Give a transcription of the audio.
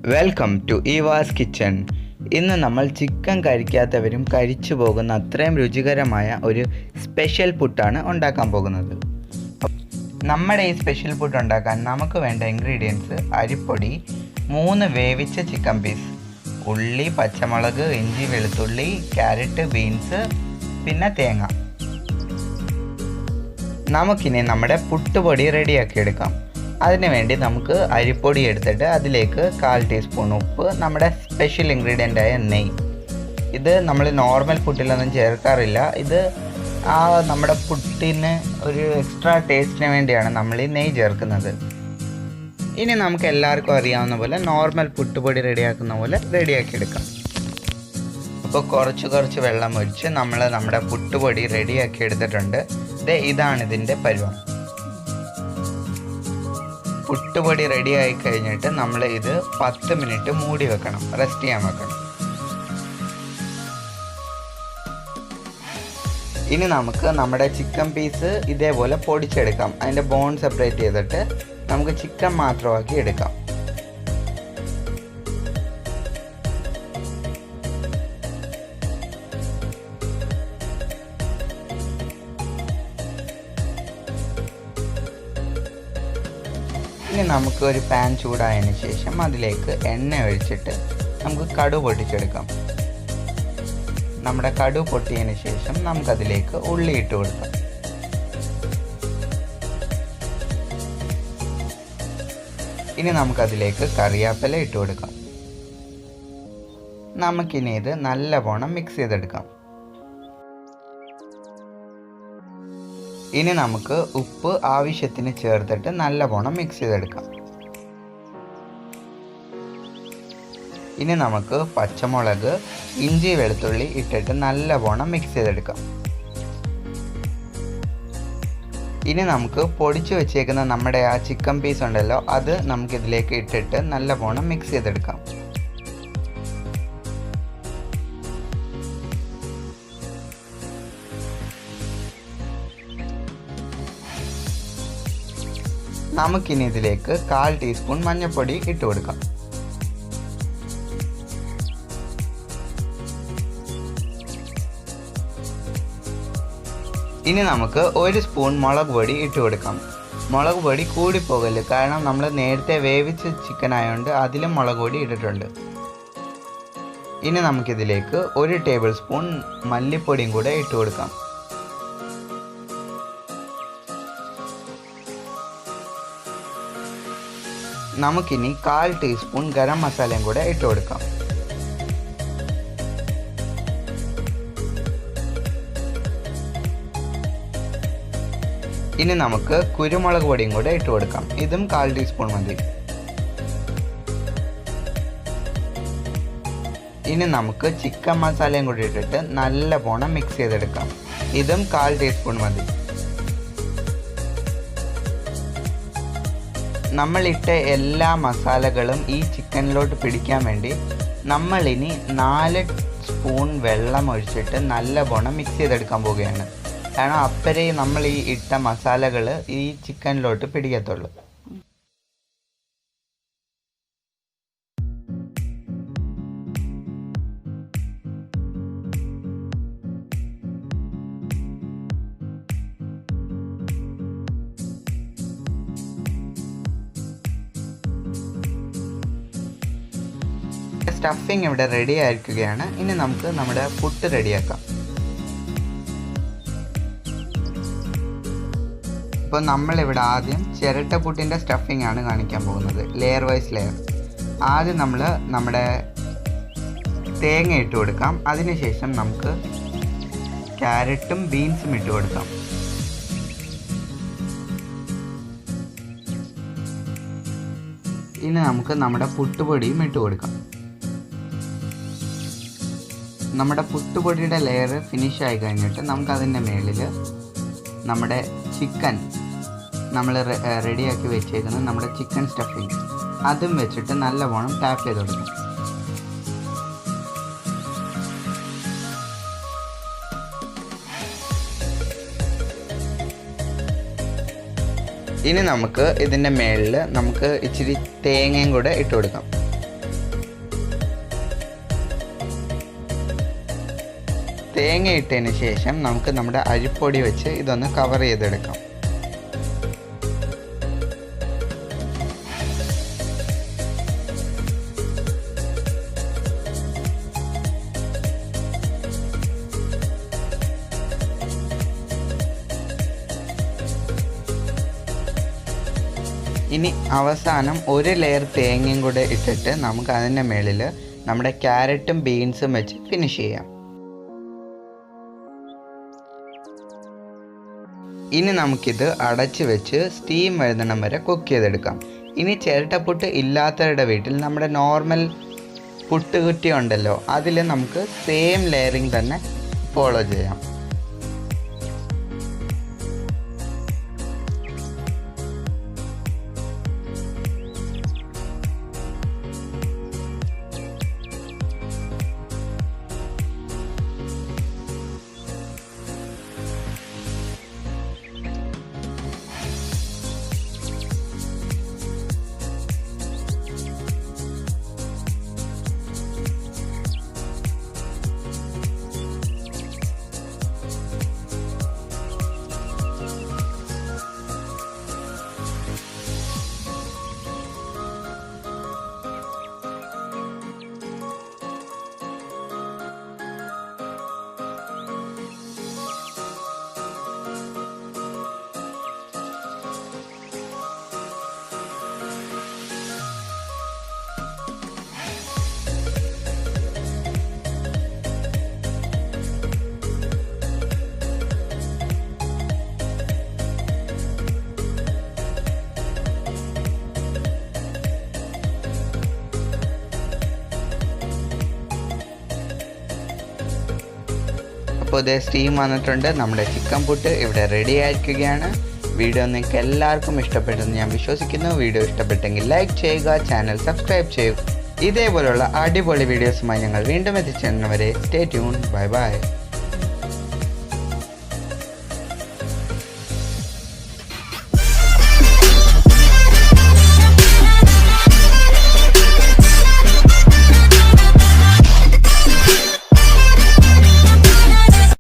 Welcome to ഈവാസ് kitchen. ഇന്ന് നമ്മൾ chicken കഴിക്കാത്തവരും കഴിച്ചു പോകുന്ന അത്രയും രുചികരമായ ഒരു സ്പെഷ്യൽ പുട്ടാണ് ഉണ്ടാക്കാൻ പോകുന്നത്. നമ്മുടെ ഈ സ്പെഷ്യൽ പുട്ട് ഉണ്ടാക്കാൻ നമുക്ക് വേണ്ട ഇൻഗ്രീഡിയൻസ്: അരിപ്പൊടി, 3 വേവിച്ച ചിക്കൻ പീസ്, ഉള്ളി, പച്ചമുളക്, ഇഞ്ചി, വെളുത്തുള്ളി, ക്യാരറ്റ്, ബീൻസ്, പിന്നെ തേങ്ങ. നമുക്കിനി നമ്മുടെ പുട്ടുപൊടി റെഡിയാക്കി എടുക്കാം. അതിനുവേണ്ടി നമുക്ക് അരിപ്പൊടി എടുത്തിട്ട് അതിലേക്ക് 1/4 ടീസ്പൂൺ ഉപ്പ്, നമ്മുടെ സ്പെഷ്യൽ ഇൻഗ്രീഡിയൻ്റായ നെയ്യ്. ഇത് നമ്മൾ നോർമൽ പുട്ടിലൊന്നും ചേർക്കാറില്ല. ഇത് നമ്മുടെ പുട്ടിന് ഒരു എക്സ്ട്രാ ടേസ്റ്റിന് വേണ്ടിയാണ് നമ്മൾ ഈ നെയ്യ് ചേർക്കുന്നത്. ഇനി നമുക്ക് എല്ലാവർക്കും അറിയാവുന്ന പോലെ നോർമൽ പുട്ടുപൊടി റെഡിയാക്കുന്ന പോലെ റെഡിയാക്കി എടുക്കാം. അപ്പോൾ കുറച്ച് വെള്ളം ഒഴിച്ച് നമ്മൾ നമ്മുടെ പുട്ടുപൊടി റെഡിയാക്കി എടുത്തിട്ടുണ്ട്. ഇതാണ് ഇതിൻ്റെ പരുവം. പുട്ടുപൊടി റെഡി ആയി കഴിഞ്ഞിട്ട് നമ്മൾ ഇത് 10 മിനിറ്റ് മൂടി വെക്കണം, റെസ്റ്റ് ചെയ്യാൻ വെക്കണം. ഇനി നമുക്ക് നമ്മുടെ ചിക്കൻ പീസ് ഇതേപോലെ പൊടിച്ചെടുക്കാം. അതിൻ്റെ ബോൺ സെപ്പറേറ്റ് ചെയ്തിട്ട് നമുക്ക് ചിക്കൻ മാത്രമാക്കി എടുക്കാം. ഇനി നമുക്ക് ഒരു പാൻ ചൂടായതിന് ശേഷം അതിലേക്ക് എണ്ണ ഒഴിച്ചിട്ട് നമുക്ക് കടുക് പൊട്ടിച്ചെടുക്കാം. നമ്മുടെ കടുക് പൊട്ടിയതിന് ശേഷം നമുക്കതിലേക്ക് ഉള്ളി ഇട്ട് കൊടുക്കാം. ഇനി നമുക്കതിലേക്ക് കറിവേപ്പില ഇട്ട് കൊടുക്കാം. നമുക്കിനി ഇത് നല്ലവണ്ണം മിക്സ് ചെയ്തെടുക്കാം. ഇനി നമുക്ക് ഉപ്പ് ആവശ്യത്തിന് ചേർത്തിട്ട് നല്ലവണ്ണം മിക്സ് ചെയ്തെടുക്കാം. ഇനി നമുക്ക് പച്ചമുളക്, ഇഞ്ചി, വെളുത്തുള്ളി ഇട്ടിട്ട് നല്ലവണ്ണം മിക്സ് ചെയ്തെടുക്കാം. ഇനി നമുക്ക് പൊടിച്ചു വെച്ചേക്കുന്ന നമ്മുടെ ആ ചിക്കൻ പീസ് ഉണ്ടല്ലോ, അത് നമുക്കിതിലേക്ക് ഇട്ടിട്ട് നല്ലവണ്ണം മിക്സ് ചെയ്തെടുക്കാം. നമുക്കിനി ഇതിലേക്ക് 1/4 ടീസ്പൂൺ മഞ്ഞൾപ്പൊടി ഇട്ട് കൊടുക്കാം. ഇനി നമുക്ക് 1 സ്പൂൺ മുളക് പൊടി ഇട്ട് കൊടുക്കാം. മുളക് പൊടി കൂടിപ്പോകല്, കാരണം നമ്മൾ നേരത്തെ വേവിച്ച ചിക്കൻ ആയതുകൊണ്ട് അതിലും മുളക് പൊടി ഇട്ടിട്ടുണ്ട്. ഇനി നമുക്കിതിലേക്ക് 1 ടേബിൾ സ്പൂൺ മല്ലിപ്പൊടിയും കൂടെ ഇട്ട് കൊടുക്കാം. നമുക്കിനി 1/4 ടീസ്പൂൺ ഗരം മസാലയും കൂടെ ഇട്ട് കൊടുക്കാം. ഇനി നമുക്ക് കുരുമുളക് പൊടിയും കൂടെ ഇട്ട് കൊടുക്കാം. ഇതും 1/4 ടീസ്പൂൺ മതി. ഇനി നമുക്ക് ചിക്കൻ മസാലയും കൂടി ഇട്ടിട്ട് നല്ലവണ്ണം മിക്സ് ചെയ്തെടുക്കാം. ഇതും 1/4 ടീസ്പൂൺ മതി. നമ്മളിട്ട എല്ലാ മസാലകളും ഈ ചിക്കനിലോട്ട് പിടിക്കാൻ വേണ്ടി നമ്മളിനി 4 സ്പൂൺ വെള്ളം ഒഴിച്ചിട്ട് നല്ലവണ്ണം മിക്സ് ചെയ്തെടുക്കാൻ പോവുകയാണ്. കാരണം അപ്പരേ നമ്മൾ ഈ ഇട്ട മസാലകൾ ഈ ചിക്കനിലോട്ട് പിടിക്കത്തുള്ളൂ. സ്റ്റഫിങ് ഇവിടെ റെഡി ആയിരിക്കുകയാണ്. ഇനി നമുക്ക് നമ്മുടെ പുട്ട് റെഡിയാക്കാം. ഇപ്പോൾ നമ്മളിവിടെ ആദ്യം ചിരട്ട പുട്ടിൻ്റെ സ്റ്റഫിങ് ആണ് കാണിക്കാൻ പോകുന്നത്, ലെയർ വൈസ് ലെയർ. ആദ്യം നമ്മൾ നമ്മുടെ തേങ്ങ ഇട്ട് കൊടുക്കാം. അതിനുശേഷം നമുക്ക് ക്യാരറ്റും ബീൻസും ഇട്ട് കൊടുക്കാം. ഇനി നമുക്ക് നമ്മുടെ പുട്ടുപൊടിയും ഇട്ട് കൊടുക്കാം. നമ്മുടെ പുട്ടുപൊടിയുടെ ലെയർ ഫിനിഷ് ആയി കഴിഞ്ഞിട്ട് നമുക്കതിൻ്റെ മേളിൽ നമ്മുടെ ചിക്കൻ, നമ്മൾ റെഡിയാക്കി വെച്ചേക്കുന്ന നമ്മുടെ ചിക്കൻ സ്റ്റഫിങ്, അതും വെച്ചിട്ട് നല്ലവണ്ണം ടാപ്പ് ചെയ്ത് കൊടുക്കും. ഇനി നമുക്ക് ഇതിൻ്റെ മേളിൽ നമുക്ക് ഇച്ചിരി തേങ്ങയും കൂടെ ഇട്ട് കൊടുക്കാം. തേങ്ങ ഇട്ടതിന് ശേഷം നമുക്ക് നമ്മുടെ അരിപ്പൊടി വെച്ച് ഇതൊന്ന് കവർ ചെയ്തെടുക്കാം. ഇനി അവസാനം ഒരു ലെയർ തേങ്ങയും കൂടെ ഇട്ടിട്ട് നമുക്ക് അതിൻ്റെ മേളിൽ നമ്മുടെ ക്യാരറ്റും ബീൻസും വെച്ച് ഫിനിഷ് ചെയ്യാം. ഇനി നമുക്കിത് അടച്ച് വെച്ച് സ്റ്റീം വരുന്നിടം വരെ കുക്ക് ചെയ്തെടുക്കാം. ഇനി ചിരട്ടപ്പുട്ട് ഇല്ലാത്തവരുടെ വീട്ടിൽ നമ്മുടെ നോർമൽ പുട്ടുകുറ്റി ഉണ്ടല്ലോ, അതിൽ നമുക്ക് സെയിം ലെയറിങ് തന്നെ ഫോളോ ചെയ്യാം. അപ്പോൾ ഇത് സ്റ്റീം വന്നിട്ടുണ്ട്. നമ്മുടെ ചിക്കൻ പുട്ട് ഇവിടെ റെഡി ആയിരിക്കുകയാണ്. വീഡിയോ നിങ്ങൾക്ക് എല്ലാവർക്കും ഇഷ്ടപ്പെട്ടെന്ന് ഞാൻ വിശ്വസിക്കുന്നു. വീഡിയോ ഇഷ്ടപ്പെട്ടെങ്കിൽ ലൈക്ക് ചെയ്യുക, ചാനൽ സബ്സ്ക്രൈബ് ചെയ്യുക. ഇതേപോലുള്ള അടിപൊളി വീഡിയോസുമായി ഞങ്ങൾ വീണ്ടും എത്തിച്ചേരുന്നവരെ സ്റ്റേ ട്യൂൺ. Bye bye.